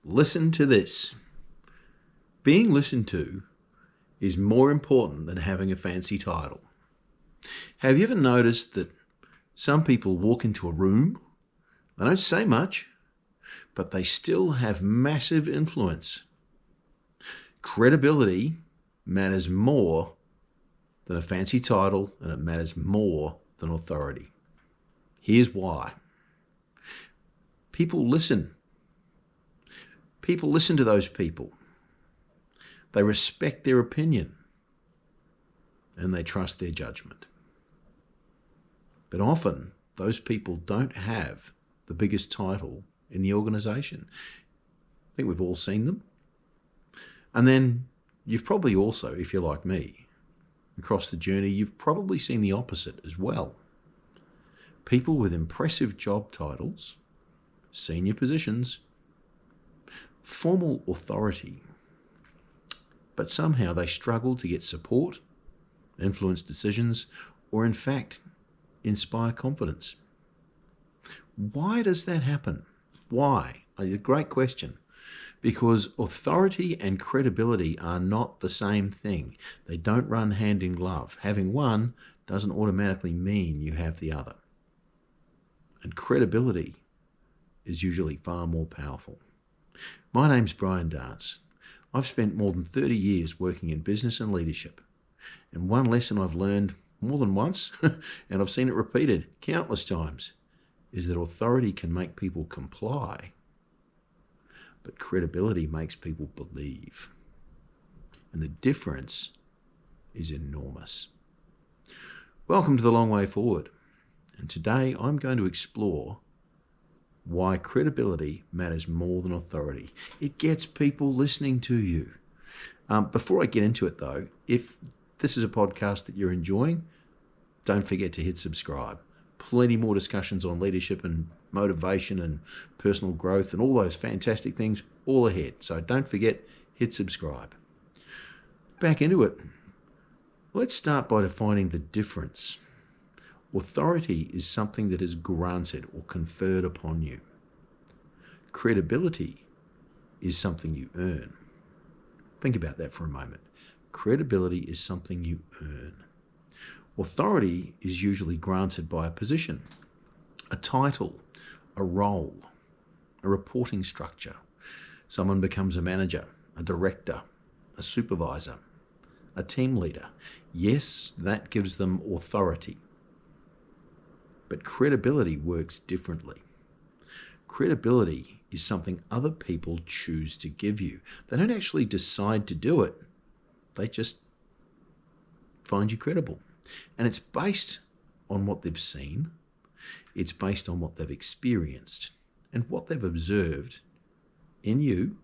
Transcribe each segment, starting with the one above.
Listen to this. Being listened to is more important than having a fancy title. Have you ever noticed that some people walk into a room, they don't say much, but they still have massive influence? Credibility matters more than a fancy title, and it matters more than authority. Here's why. People listen. People listen to those people. They respect their opinion and they trust their judgment. But often, those people don't have the biggest title in the organisation. I think we've all seen them. And then you've probably also, if you're like me, across the journey, you've probably seen the opposite as well. People with impressive job titles, senior positions, formal authority, but somehow they struggle to get support, influence decisions, or in fact, inspire confidence. Why does that happen? Why? A great question. Because authority and credibility are not the same thing. They don't run hand in glove. Having one doesn't automatically mean you have the other. And credibility is usually far more powerful. My name's Brian Darts. I've spent more than 30 years working in business and leadership. And one lesson I've learned more than once, and I've seen it repeated countless times, is that authority can make people comply, but credibility makes people believe. And the difference is enormous. Welcome to The Long Way Forward. And today I'm going to explore why credibility matters more than authority. It gets people listening to you. Before I get into it though, if this is a podcast that you're enjoying, don't forget to hit subscribe. Plenty more discussions on leadership and motivation and personal growth and all those fantastic things all ahead. So don't forget, hit subscribe. Back into it. Let's start by defining the difference. Authority is something that is granted or conferred upon you. Credibility is something you earn. Think about that for a moment. Credibility is something you earn. Authority is usually granted by a position, a title, a role, a reporting structure. Someone becomes a manager, a director, a supervisor, a team leader. Yes, that gives them authority. But credibility works differently. Credibility is something other people choose to give you. They don't actually decide to do it. They just find you credible. And it's based on what they've seen. It's based on what they've experienced and what they've observed in you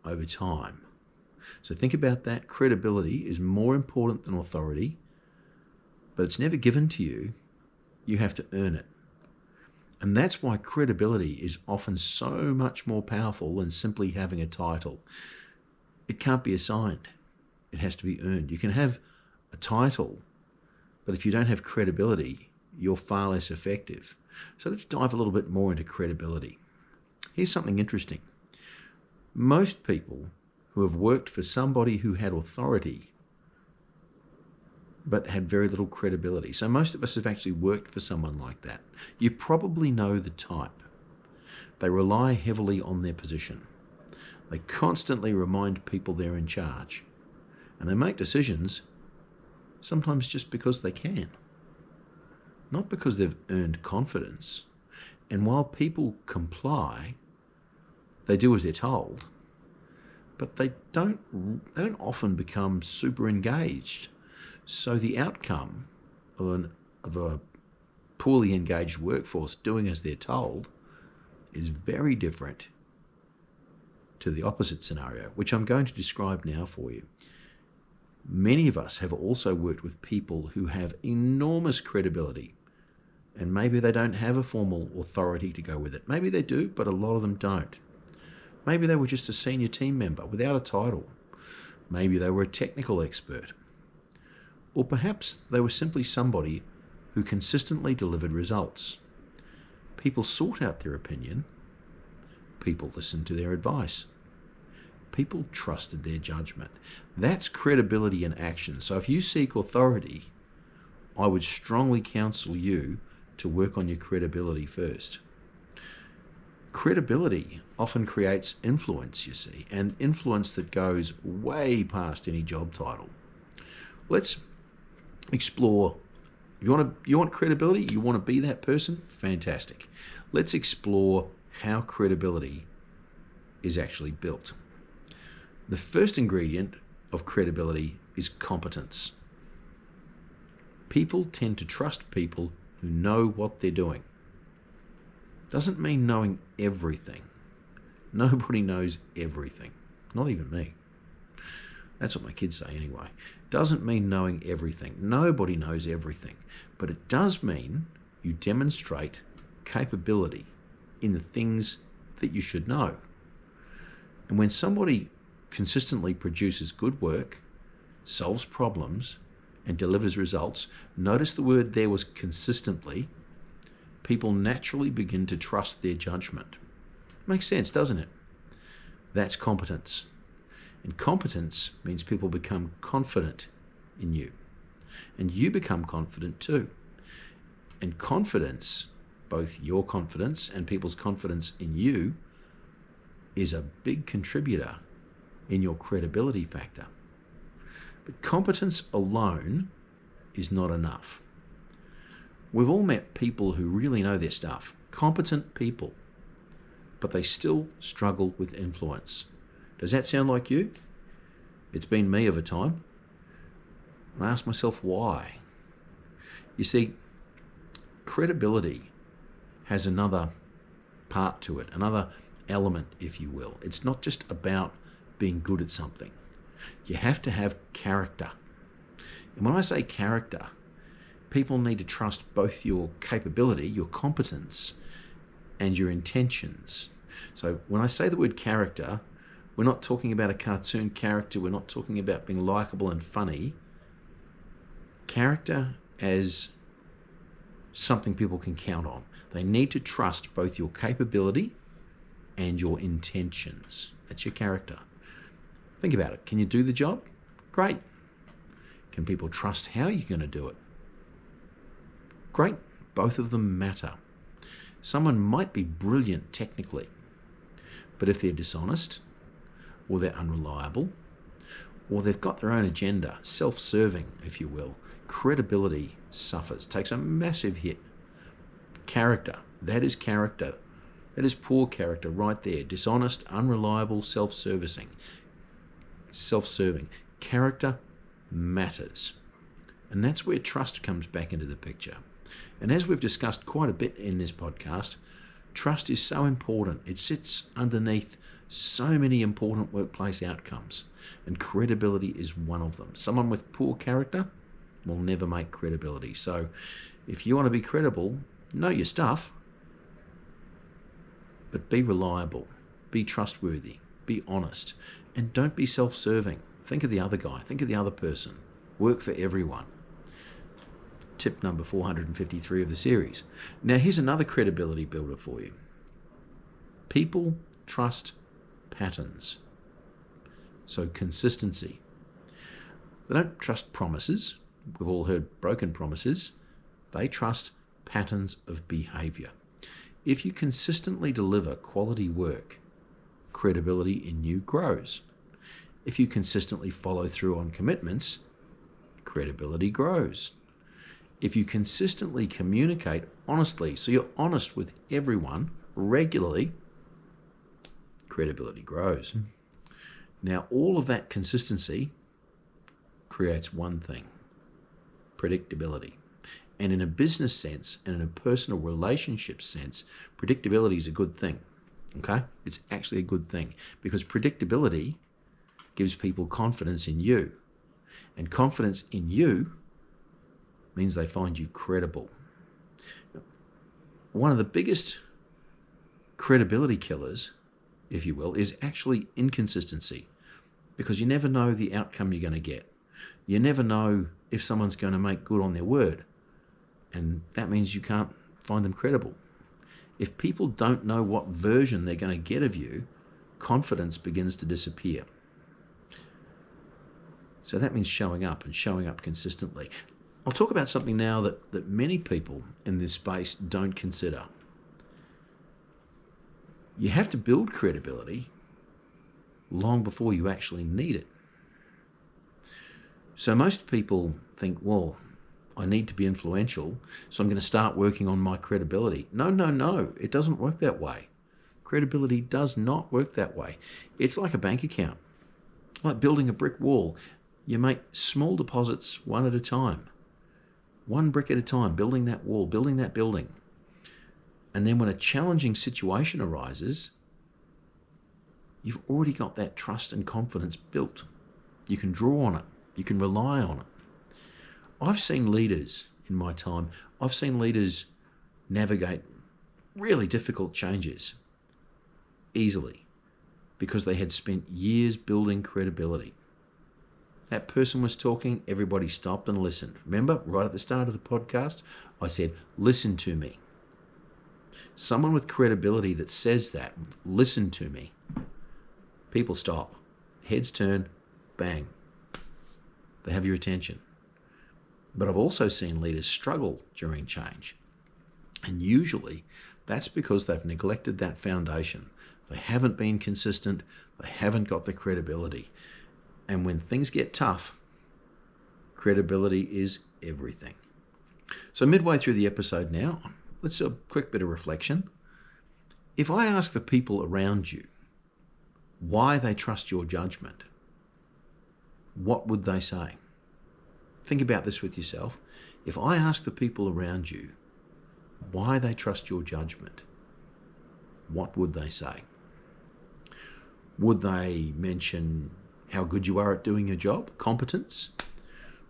over time. So think about that. Credibility is more important than authority, but it's never given to you. You have to earn it. And that's why credibility is often so much more powerful than simply having a title. It can't be assigned. It has to be earned. You can have a title, but if you don't have credibility, you're far less effective. So let's dive a little bit more into credibility. Here's something interesting. Most people who have worked for somebody who had authority but had very little credibility. So most of us have actually worked for someone like that. You probably know the type. They rely heavily on their position. They constantly remind people they're in charge. And they make decisions sometimes just because they can, not because they've earned confidence. And while people comply, they do as they're told, but they don't often become super engaged. So the outcome of a poorly engaged workforce doing as they're told is very different to the opposite scenario, which I'm going to describe now for you. Many of us have also worked with people who have enormous credibility, and maybe they don't have a formal authority to go with it. Maybe they do, but a lot of them don't. Maybe they were just a senior team member without a title. Maybe they were a technical expert. Or perhaps they were simply somebody who consistently delivered results. People sought out their opinion, People listened to their advice. People trusted their judgment. That's credibility in action. So if you seek authority, I would strongly counsel you to work on your credibility first. Credibility often creates influence, you see, and influence that goes way past any job title. Let's explore. You want credibility? You want to be that person? Fantastic. Let's explore how credibility is actually built. The first ingredient of credibility is competence. People tend to trust people who know what they're doing. Doesn't mean knowing everything. Nobody knows everything. Not even me. That's what my kids say anyway. Doesn't mean knowing everything. Nobody knows everything. But it does mean you demonstrate capability in the things that you should know. And when somebody consistently produces good work, solves problems, and delivers results, notice the word there was consistently, people naturally begin to trust their judgment. Makes sense, doesn't it? That's competence. And competence means people become confident in you. And you become confident too. And confidence, both your confidence and people's confidence in you, is a big contributor in your credibility factor. But competence alone is not enough. We've all met people who really know their stuff, competent people, but they still struggle with influence. Does that sound like you? It's been me over time. And I ask myself why. You see, credibility has another part to it, another element, if you will. It's not just about being good at something. You have to have character. And when I say character, people need to trust both your capability, your competence, and your intentions. So when I say the word character, we're not talking about a cartoon character. We're not talking about being likable and funny. Character as something people can count on. They need to trust both your capability and your intentions. That's your character. Think about it. Can you do the job? Great. Can people trust how you're going to do it? Great. Both of them matter. Someone might be brilliant technically, but if they're dishonest, or they're unreliable, or they've got their own agenda, self-serving, if you will, credibility suffers, takes a massive hit. Character, that is character. That is poor character right there. Dishonest, unreliable, self-serving. Character matters. And that's where trust comes back into the picture. And as we've discussed quite a bit in this podcast, trust is so important. It sits underneath so many important workplace outcomes, and credibility is one of them. Someone with poor character will never make credibility. So if you want to be credible, know your stuff, but be reliable, be trustworthy, be honest, and don't be self-serving. Think of the other guy, think of the other person. Work for everyone. Tip number 453 of the series. Now here's another credibility builder for you. People trust patterns. So consistency. They don't trust promises. We've all heard broken promises. They trust patterns of behaviour. If you consistently deliver quality work, credibility in you grows. If you consistently follow through on commitments, credibility grows. If you consistently communicate honestly, so you're honest with everyone regularly, credibility grows. Now, all of that consistency creates one thing: predictability. And in a business sense and in a personal relationship sense, predictability is a good thing. Okay? It's actually a good thing, because predictability gives people confidence in you. And confidence in you means they find you credible. One of the biggest credibility killers, if you will, is actually inconsistency, because you never know the outcome you're going to get. You never know if someone's going to make good on their word, and that means you can't find them credible. If people don't know what version they're going to get of you, confidence begins to disappear. So that means showing up and showing up consistently. I'll talk about something now that many people in this space don't consider. You have to build credibility long before you actually need it. So most people think, well, I need to be influential, so I'm going to start working on my credibility. No, it doesn't work that way. Credibility does not work that way. It's like a bank account, like building a brick wall. You make small deposits one at a time, one brick at a time, building that wall, building that building. And then when a challenging situation arises, you've already got that trust and confidence built. You can draw on it. You can rely on it. I've seen leaders in my time, I've seen leaders navigate really difficult changes easily because they had spent years building credibility. That person was talking, everybody stopped and listened. Remember, right at the start of the podcast, I said, listen to me. Someone with credibility that says that, listen to me. People stop. Heads turn, bang. They have your attention. But I've also seen leaders struggle during change. And usually that's because they've neglected that foundation. They haven't been consistent. They haven't got the credibility. And when things get tough, credibility is everything. So midway through the episode now, let's do a quick bit of reflection. If I ask the people around you why they trust your judgment, what would they say? Think about this with yourself. If I ask the people around you why they trust your judgment, what would they say? Would they mention how good you are at doing your job, competence?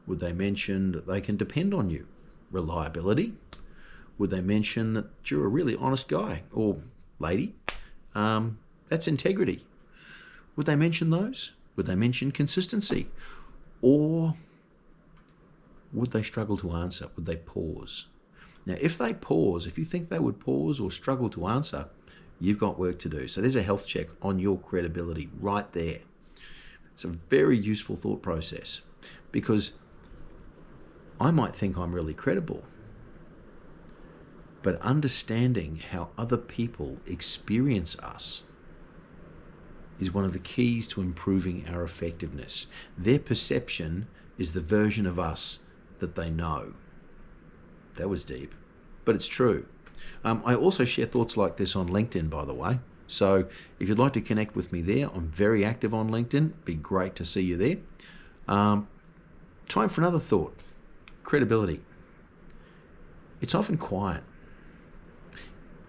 Would they mention that they can depend on you, reliability? Would they mention that you're a really honest guy or lady? That's integrity. Would they mention those? Would they mention consistency? Or would they struggle to answer? Would they pause? Now, if they pause, if you think they would pause or struggle to answer, you've got work to do. So there's a health check on your credibility right there. It's a very useful thought process because I might think I'm really credible, but understanding how other people experience us is one of the keys to improving our effectiveness. Their perception is the version of us that they know. That was deep, but it's true. I also share thoughts like this on LinkedIn, by the way. So if you'd like to connect with me there, I'm very active on LinkedIn. It'd be great to see you there. Time for another thought. Credibility. It's often quiet.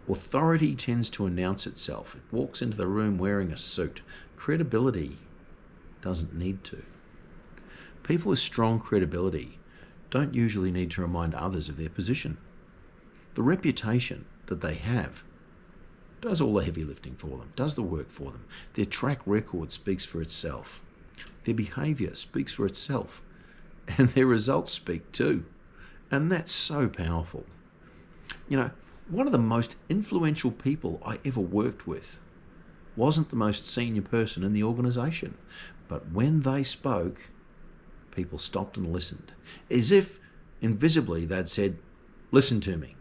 Authority tends to announce itself. It walks into the room wearing a suit. Credibility doesn't need to. People with strong credibility don't usually need to remind others of their position. The reputation that they have does all the heavy lifting for them, does the work for them. Their track record speaks for itself. Their behaviour speaks for itself. And their results speak too. And that's so powerful. You know, one of the most influential people I ever worked with wasn't the most senior person in the organisation. But when they spoke, people stopped and listened. As if invisibly they'd said, listen to me.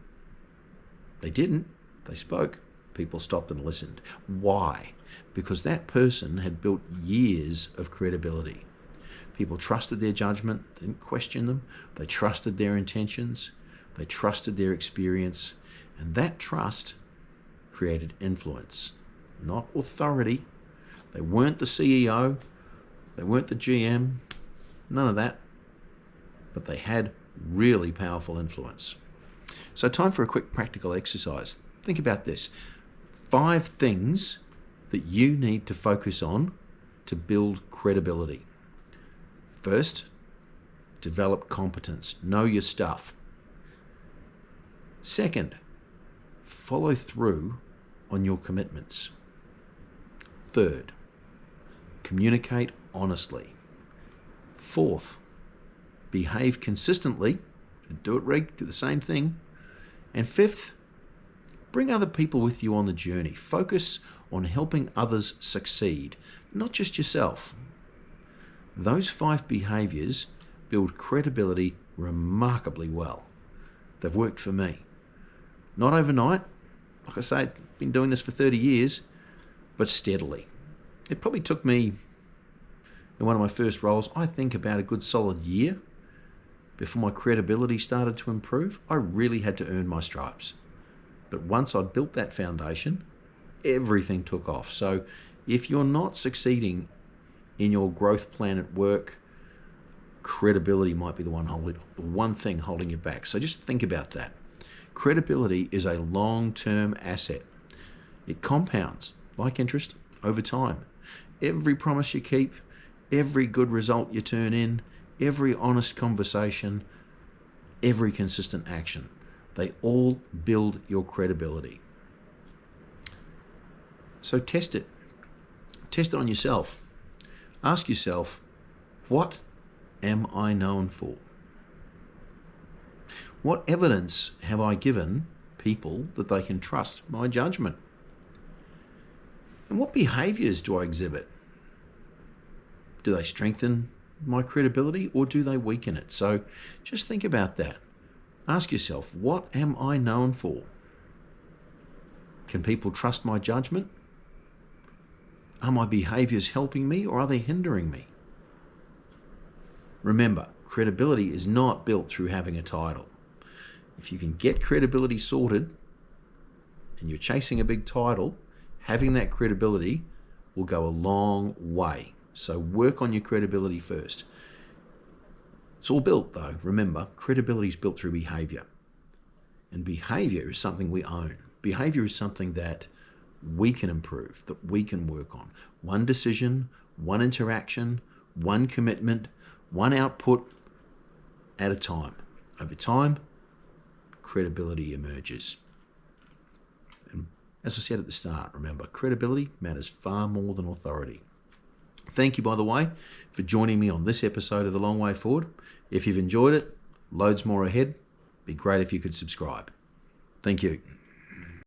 They didn't. They spoke. People stopped and listened. Why? Because that person had built years of credibility. People trusted their judgment, didn't question them. They trusted their intentions. They trusted their experience. And that trust created influence, not authority. They weren't the CEO. They weren't the GM. None of that. But they had really powerful influence. So time for a quick practical exercise. Think about this. 5 things that you need to focus on to build credibility. First, develop competence. Know your stuff. Second, follow through on your commitments. Third, communicate honestly. Fourth, behave consistently. Do the same thing. And fifth, Bring other people with you on the journey. Focus on helping others succeed, not just yourself. Those 5 behaviours build credibility remarkably well. They've worked for me. Not overnight. Like I say, I've been doing this for 30 years, but steadily. It probably took me, in one of my first roles, I think about a good solid year before my credibility started to improve. I really had to earn my stripes. But once I'd built that foundation, everything took off. So if you're not succeeding in your growth plan at work, credibility might be the one thing holding you back. So just think about that. Credibility is a long-term asset. It compounds, like interest, over time. Every promise you keep, every good result you turn in, every honest conversation, every consistent action, they all build your credibility. So test it. Test it on yourself. Ask yourself, what am I known for? What evidence have I given people that they can trust my judgment? And what behaviours do I exhibit? Do they strengthen my credibility or do they weaken it? So just think about that. Ask yourself, what am I known for? Can people trust my judgment? Are my behaviours helping me or are they hindering me? Remember, credibility is not built through having a title. If you can get credibility sorted and you're chasing a big title, having that credibility will go a long way. So work on your credibility first. It's all built though. Remember, credibility is built through behaviour. And behaviour is something we own. Behaviour is something that we can improve, that we can work on. One decision, one interaction, one commitment, one output at a time. Over time, credibility emerges. And as I said at the start, remember, credibility matters far more than authority. Thank you, by the way, for joining me on this episode of The Long Way Forward. If you've enjoyed it, loads more ahead. It'd be great if you could subscribe. Thank you.